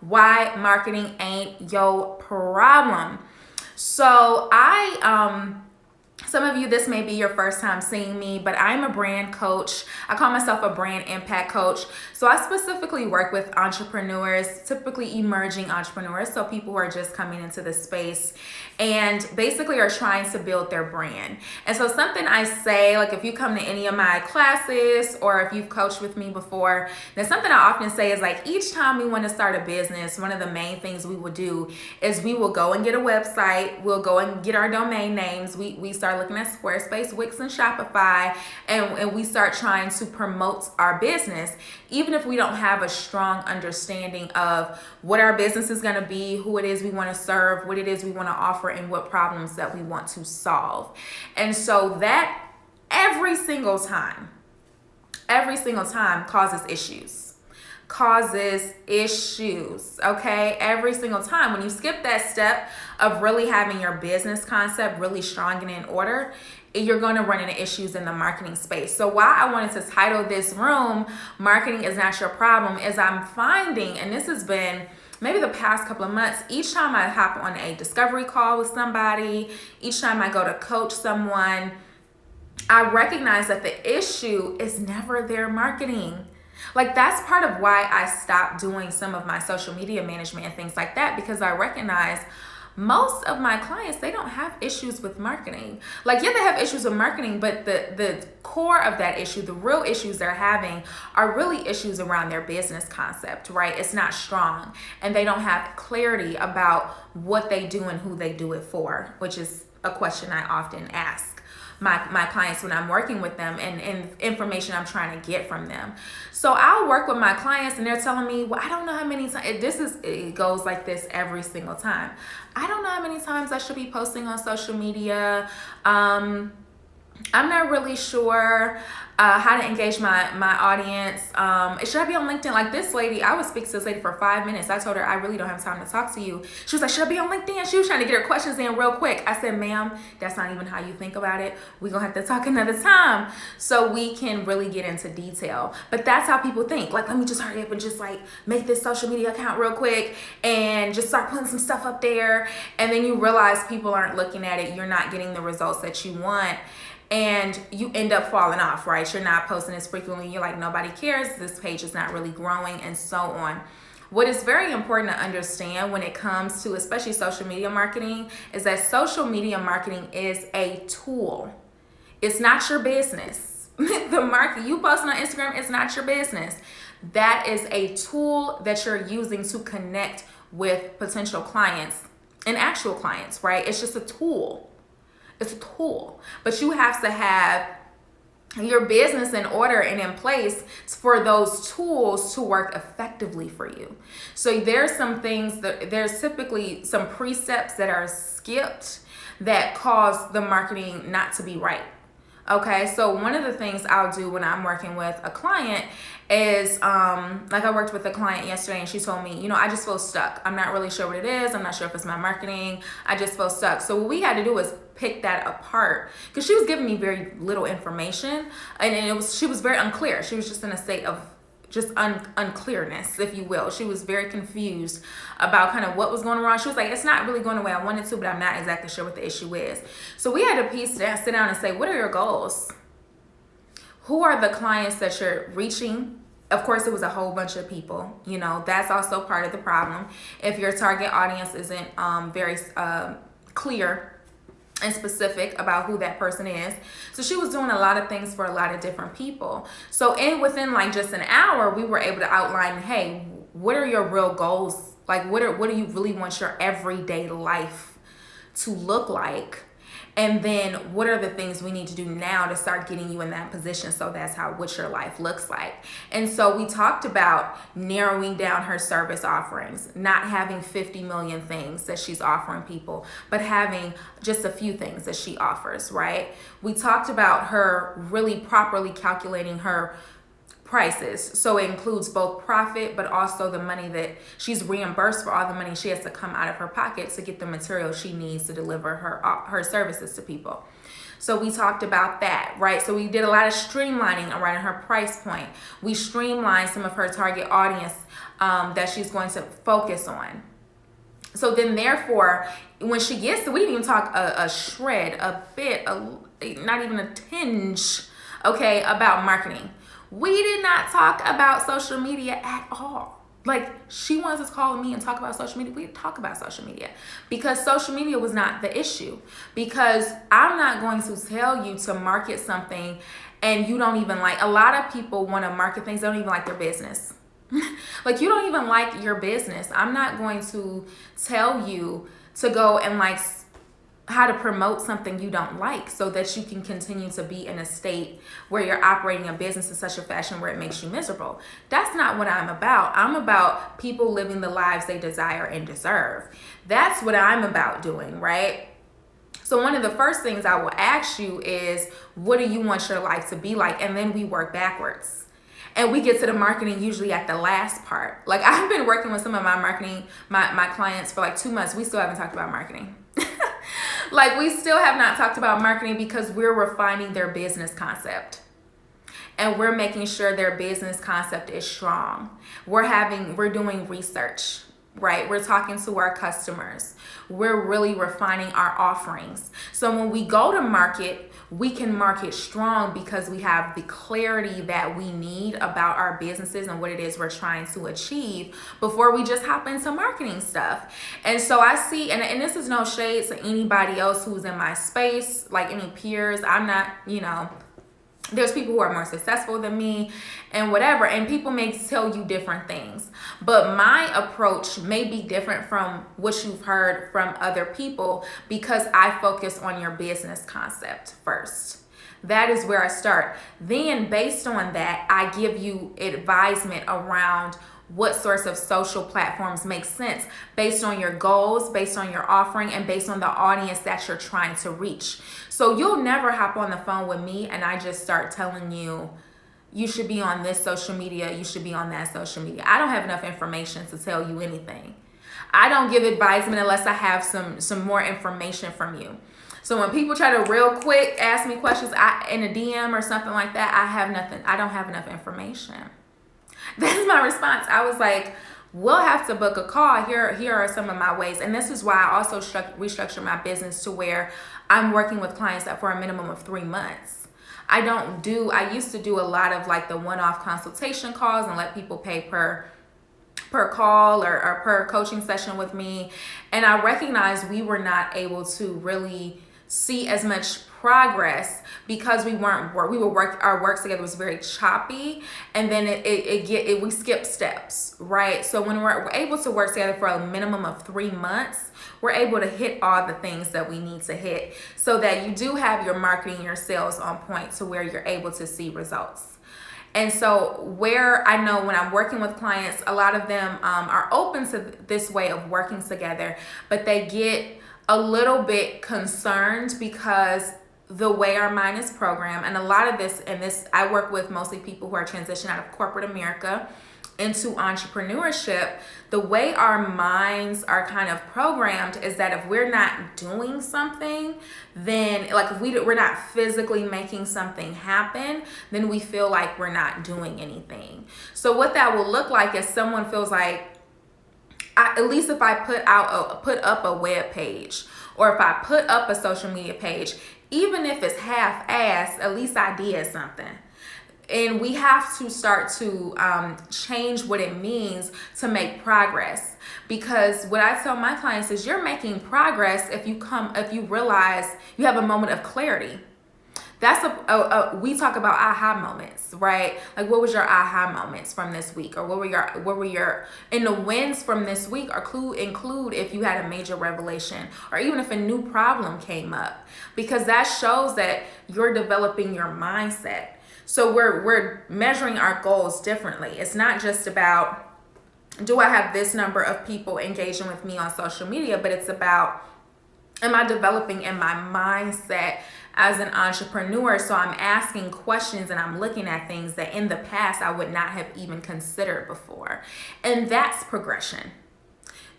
why marketing ain't your problem. So some of you, this may be your first time seeing me, but I'm a brand coach. I call myself a brand impact coach. So I specifically work with entrepreneurs, typically emerging entrepreneurs, so people who are just coming into the space and basically are trying to build their brand. And so something I say, like if you come to any of my classes or if you've coached with me before, then something I often say is like each time we want to start a business, one of the main things we will do is we will go and get a website, we'll go and get our domain names, we start looking at Squarespace, Wix, and Shopify, and we start trying to promote our business, even if we don't have a strong understanding of what our business is going to be, who it is we want to serve, what it is we want to offer, and what problems that we want to solve. And so that every single time causes issues. Okay, every single time. When you skip that step of really having your business concept really strong and in order, you're going to run into issues in the marketing space. So why I wanted to title this room "Marketing is Not Your Problem" is I'm finding, and this has been maybe the past couple of months, each time I hop on a discovery call with somebody, each time I go to coach someone, I recognize that the issue is never their marketing. Like that's part of why I stopped doing some of my social media management and things like that, because I recognize most of my clients, they don't have issues with marketing. Like, yeah, they have issues with marketing, but the core of that issue, the real issues they're having are really issues around their business concept, right? It's not strong, and they don't have clarity about what they do and who they do it for, which is a question I often ask my clients when I'm working with them and information I'm trying to get from them. So I'll work with my clients and they're telling me, well, I don't know how many times, it goes like this every single time. I don't know how many times I should be posting on social media. I'm not really sure how to engage my audience. Should I be on LinkedIn? Like this lady, I would speak to this lady for 5 minutes. I told her, I really don't have time to talk to you. She was like, should I be on LinkedIn? She was trying to get her questions in real quick. I said, ma'am, that's not even how you think about it. We're going to have to talk another time so we can really get into detail. But that's how people think. Like, let me just hurry up and just like make this social media account real quick and just start putting some stuff up there. And then you realize people aren't looking at it. You're not getting the results that you want. And you end up falling off, right? You're not posting as frequently. You're like, nobody cares. This page is not really growing, and so on. What is very important to understand when it comes to especially social media marketing is that social media marketing is a tool. It's not your business. The market you posting on Instagram is not your business. That is a tool that you're using to connect with potential clients and actual clients, right? It's just a tool. It's a tool, but you have to have your business in order and in place for those tools to work effectively for you. So there's some things there's typically some precepts that are skipped that cause the marketing not to be right. Okay, so one of the things I'll do when I'm working with a client is, like I worked with a client yesterday and she told me, I just feel stuck. I'm not really sure what it is. I'm not sure if it's my marketing. I just feel stuck. So what we had to do was pick that apart because she was giving me very little information and she was very unclear. She was just in a state of just unclearness, if you will. She was very confused about kind of what was going wrong. She was like, it's not really going the way I wanted to, but I'm not exactly sure what the issue is. So we had to sit down and say, what are your goals? Who are the clients that you're reaching? Of course, it was a whole bunch of people. That's also part of the problem. If your target audience isn't very clear and specific about who that person is. So she was doing a lot of things for a lot of different people. So within like just an hour, we were able to outline, hey, what are your real goals? Like what do you really want your everyday life to look like? And then what are the things we need to do now to start getting you in that position? So that's what your life looks like. And so we talked about narrowing down her service offerings, not having 50 million things that she's offering people, but having just a few things that she offers, right? We talked about her really properly calculating her prices. So it includes both profit, but also the money that she's reimbursed for, all the money she has to come out of her pocket to get the material she needs to deliver her services to people. So we talked about that, right? So we did a lot of streamlining around her price point. We streamlined some of her target audience that she's going to focus on. So then therefore, when she gets to, we didn't even talk a shred, a bit, not even a tinge, okay, about marketing. We did not talk about social media at all. Like, she wants to call me and talk about social media. We didn't talk about social media because social media was not the issue. Because I'm not going to tell you to market something and you don't even like. A lot of people want to market things, they don't even like their business. Like, you don't even like your business. I'm not going to tell you to go and like how to promote something you don't like so that you can continue to be in a state where you're operating a business in such a fashion where it makes you miserable. That's not what I'm about. I'm about people living the lives they desire and deserve. That's what I'm about doing, right? So one of the first things I will ask you is, what do you want your life to be like? And then we work backwards. And we get to the marketing usually at the last part. Like, I've been working with some of my marketing, my clients for like 2 months. We still haven't talked about marketing. Like, we still have not talked about marketing because we're refining their business concept. And we're making sure their business concept is strong. We're doing research, right? We're talking to our customers. We're really refining our offerings. So when we go to market, we can market strong because we have the clarity that we need about our businesses and what it is we're trying to achieve before we just hop into marketing stuff. And so I see, and this is no shade to anybody else who's in my space, like any peers. I'm not, there's people who are more successful than me and whatever, and people may tell you different things. But my approach may be different from what you've heard from other people because I focus on your business concept first. That is where I start. Then based on that, I give you advisement around what sorts of social platforms make sense based on your goals, based on your offering, and based on the audience that you're trying to reach. So you'll never hop on the phone with me and I just start telling you, you should be on this social media, you should be on that social media. I don't have enough information to tell you anything. I don't give advisement unless I have some more information from you. So when people try to real quick ask me questions in a DM or something like that, I don't have enough information. That's my response. I was like, we'll have to book a call. Here are some of my ways. And this is why I also restructure my business to where I'm working with clients that for a minimum of 3 months. I used to do a lot of like the one-off consultation calls and let people pay per call or per coaching session with me. And I recognized we were not able to really see as much progress because our work together was very choppy, and then we skip steps, right? So when we're able to work together for a minimum of 3 months, we're able to hit all the things that we need to hit so that you do have your marketing, your sales on point to where you're able to see results. And so where I know when I'm working with clients, a lot of them are open to this way of working together, but they get a little bit concerned because the way our mind is programmed, and a lot of this, I work with mostly people who are transitioning out of corporate America into entrepreneurship. The way our minds are kind of programmed is that if we're not doing something, then like if we're not physically making something happen, then we feel like we're not doing anything. So what that will look like is someone feels like, at least if I put up a web page, or if I put up a social media page, even if it's half-assed, at least I did something. And we have to start to change what it means to make progress. Because what I tell my clients is you're making progress if you realize you have a moment of clarity. That's we talk about aha moments, right? Like, what was your aha moments from this week, or what were your and the wins from this week include if you had a major revelation, or even if a new problem came up, because that shows that you're developing your mindset. So we're measuring our goals differently. It's not just about, do I have this number of people engaging with me on social media, but it's about, am I developing in my mindset as an entrepreneur? So I'm asking questions and I'm looking at things that in the past I would not have even considered before. And that's progression.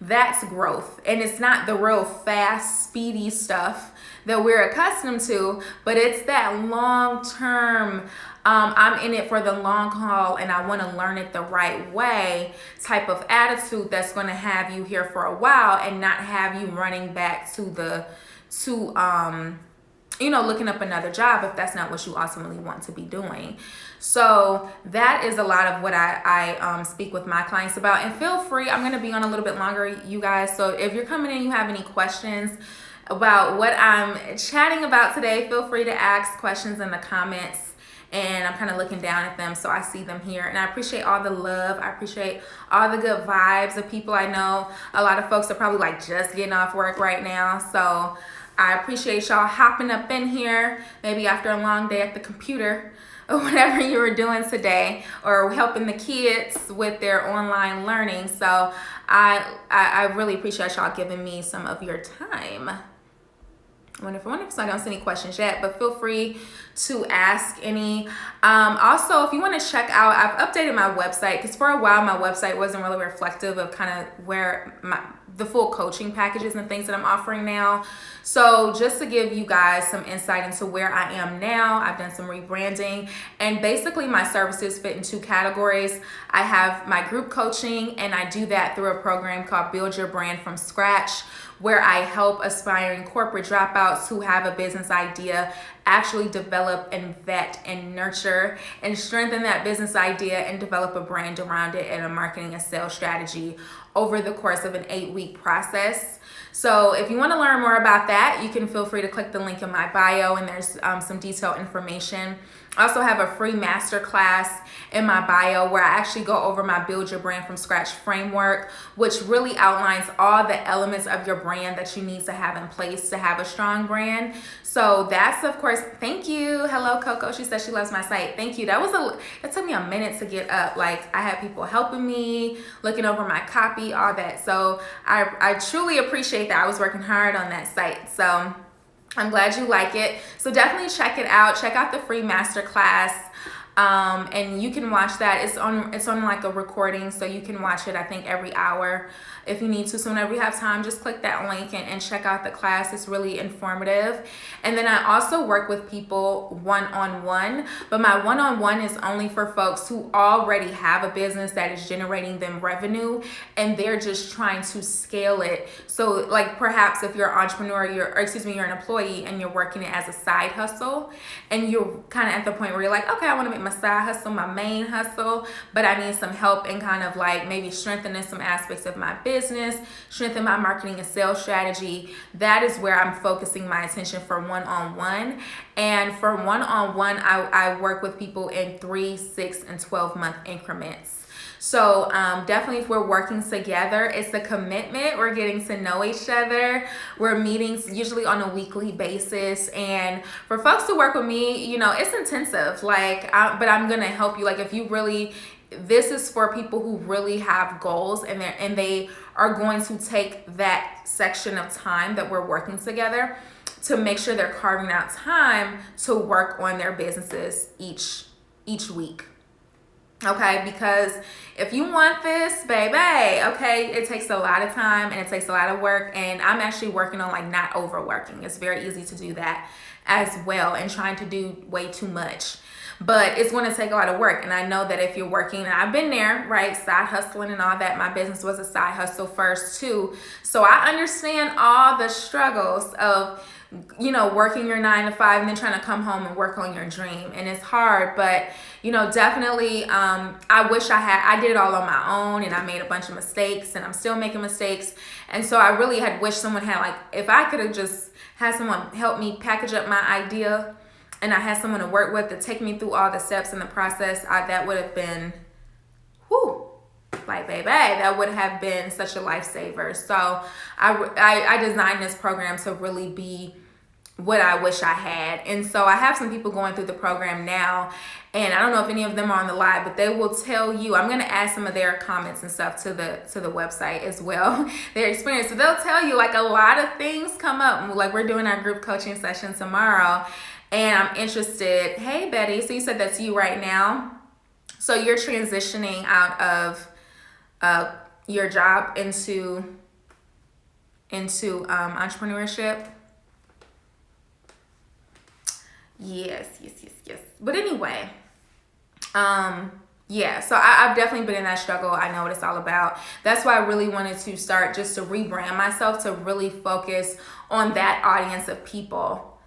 that's growth. And it's not the real fast, speedy stuff that we're accustomed to, but it's that long term, I'm in it for the long haul and I want to learn it the right way type of attitude that's going to have you here for a while and not have you running back to looking up another job if that's not what you ultimately want to be doing. So that is a lot of what I speak with my clients about. And feel free, I'm going to be on a little bit longer, you guys. So if you're coming in, you have any questions about what I'm chatting about today, feel free to ask questions in the comments. And I'm kind of looking down at them, so I see them here. And I appreciate all the love. I appreciate all the good vibes of people. I know a lot of folks are probably like just getting off work right now. So I appreciate y'all hopping up in here, maybe after a long day at the computer or whatever you were doing today, or helping the kids with their online learning. So I really appreciate y'all giving me some of your time. Wonderful. So I don't see any questions yet, but feel free to ask any. Also, if you want to check out, I've updated my website because for a while my website wasn't really reflective of kind of where the full coaching packages and things that I'm offering now. So just to give you guys some insight into where I am now, I've done some rebranding, and basically my services fit in 2 categories. I have my group coaching, and I do that through a program called Build Your Brand from Scratch, where I help aspiring corporate dropouts who have a business idea actually develop and vet and nurture and strengthen that business idea and develop a brand around it and a marketing and sales strategy over the course of an 8-week process. So if you want to learn more about that, you can feel free to click the link in my bio, and there's some detailed information. I also have a free masterclass in my bio where I actually go over my Build Your Brand from Scratch framework, which really outlines all the elements of your brand that you need to have in place to have a strong brand. So that's, of course, thank you. Hello, Coco. She says she loves my site. Thank you. It took me a minute to get up. Like, I had people helping me, looking over my copy, all that. So I truly appreciate that. I was working hard on that site. So I'm glad you like it. So definitely check it out. Check out the free masterclass. And you can watch that. It's on like a recording, so you can watch it, I think, every hour if you need to. So whenever you have time, just click that link and check out the class. It's really informative. And then I also work with people one-on-one, but my one-on-one is only for folks who already have a business that is generating them revenue and they're just trying to scale it. So like perhaps if you're an entrepreneur, you're an employee and you're working it as a side hustle, and you're kind of at the point where you're like, okay, I want to make my side hustle my main hustle, but I need some help in kind of like maybe strengthening some aspects of my business, strengthen my marketing and sales strategy. That is where I'm focusing my attention for one-on-one. And for one-on-one, I work with people in 3, 6, and 12-month increments. So definitely if we're working together, it's a commitment. We're getting to know each other. We're meeting usually on a weekly basis. And for folks who work with me, it's intensive. But I'm going to help you. Like if you really, this is for people who really have goals and they are going to take that section of time that we're working together to make sure they're carving out time to work on their businesses each week. Okay, because if you want this, baby, okay, it takes a lot of time and it takes a lot of work, and I'm actually working on like not overworking. It's very easy to do that as well and trying to do way too much. But it's going to take a lot of work. And I know that if you're working, and I've been there, right, side hustling and all that. My business was a side hustle first too. So I understand all the struggles of, working your 9 to 5 and then trying to come home and work on your dream. And it's hard, but, definitely, I wish I did it all on my own, and I made a bunch of mistakes and I'm still making mistakes. And so I really had wished someone had, like, if I could have just had someone help me package up my idea and I had someone to work with to take me through all the steps in the process, that would have been, like, baby, that would have been such a lifesaver. So I designed this program to really be what I wish I had. And so I have some people going through the program now, and I don't know if any of them are on the live, but they will tell you, I'm going to add some of their comments and stuff to the website as well, their experience. So they'll tell you, like, a lot of things come up. Like, we're doing our group coaching session tomorrow, and I'm interested. Hey, Betty, so you said that's you right now. So you're transitioning out of your job into into entrepreneurship. Yes. But anyway, yeah, so I've definitely been in that struggle. I know what it's all about. That's why I really wanted to start just to rebrand myself, to really focus on that audience of people.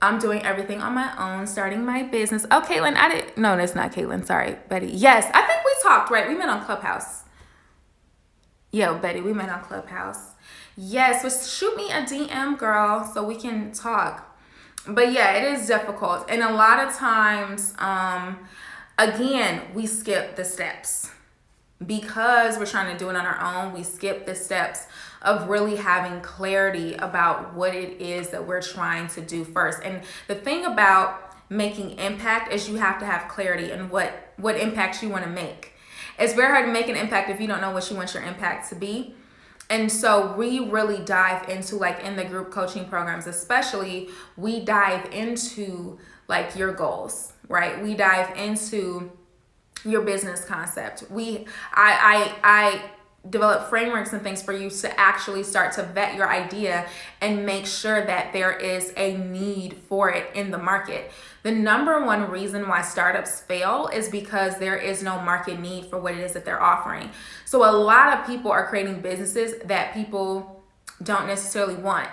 I'm doing everything on my own, starting my business. Oh, Caitlin, no, that's not Caitlin. Sorry, Betty. Yes, I think we talked, right? We met on Clubhouse. Yo, Betty, we met on Clubhouse. Yes, so shoot me a DM, girl, so we can talk. But yeah, it is difficult. And a lot of times, again, we skip the steps because we're trying to do it on our own. We skip the steps of really having clarity about what it is that we're trying to do first. And the thing about making impact is you have to have clarity in what impacts you want to make. It's very hard to make an impact if you don't know what you want your impact to be. And so we really dive into, like in the group coaching programs especially, we dive into like your goals, right? We dive into your business concept. I develop frameworks and things for you to actually start to vet your idea and make sure that there is a need for it in the market. The number one reason why startups fail is because there is no market need for what it is that they're offering. So a lot of people are creating businesses that people don't necessarily want.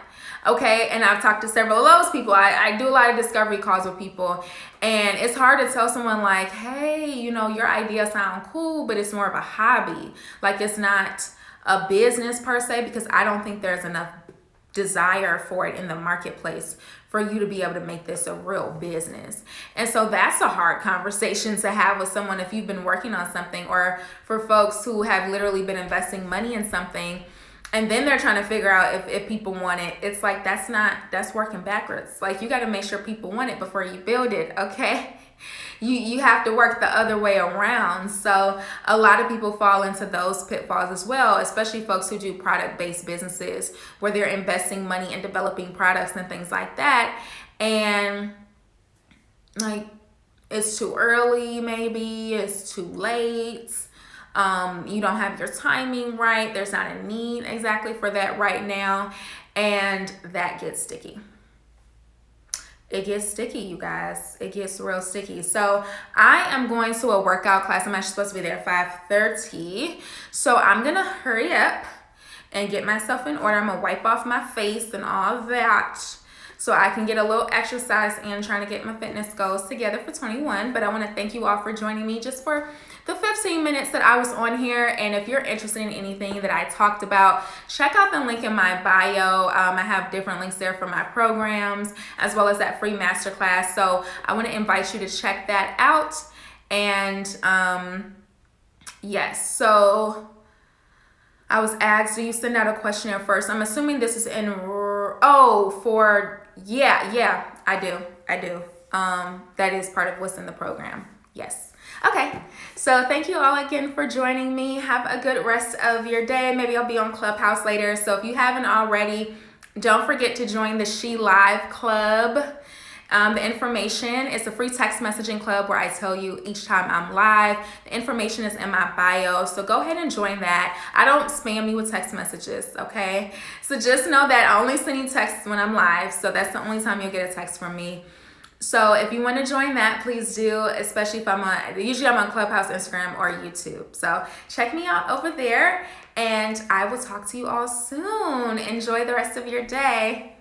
Okay, and I've talked to several of those people. I do a lot of discovery calls with people, and it's hard to tell someone like, hey, you know, your idea sounds cool, but it's more of a hobby. Like it's not a business per se, because I don't think there's enough desire for it in the marketplace for you to be able to make this a real business. And so that's a hard conversation to have with someone if you've been working on something, or for folks who have literally been investing money in something and then they're trying to figure out if people want it. It's like, that's working backwards. Like you got to make sure people want it before you build it, okay? You have to work the other way around. So a lot of people fall into those pitfalls as well, especially folks who do product-based businesses where they're investing money in developing products and things like that. And like, it's too early, maybe it's too late. You don't have your timing right. There's not a need exactly for that right now. And that gets sticky. It gets sticky, you guys. It gets real sticky. So I am going to a workout class. I'm actually supposed to be there at 5:30. So I'm going to hurry up and get myself in order. I'm going to wipe off my face and all of that, so I can get a little exercise in, trying to get my fitness goals together for 21. But I want to thank you all for joining me just for the 15 minutes that I was on here. And if you're interested in anything that I talked about, check out the link in my bio. I have different links there for my programs, as well as that free masterclass. So I want to invite you to check that out. And yes, so I was asked, do you send out a questionnaire first? I'm assuming this is in, yeah, I do. That is part of what's in the program. Yes. Okay, so thank you all again for joining me. Have a good rest of your day. Maybe I'll be on Clubhouse later. So if you haven't already, don't forget to join the She Live Club. The information is a free text messaging club where I tell you each time I'm live. The information is in my bio, so go ahead and join that. I don't spam you with text messages, okay? So just know that I only send you texts when I'm live, so that's the only time you'll get a text from me. So if you want to join that, please do, especially if usually I'm on Clubhouse, Instagram, or YouTube. So check me out over there, and I will talk to you all soon. Enjoy the rest of your day.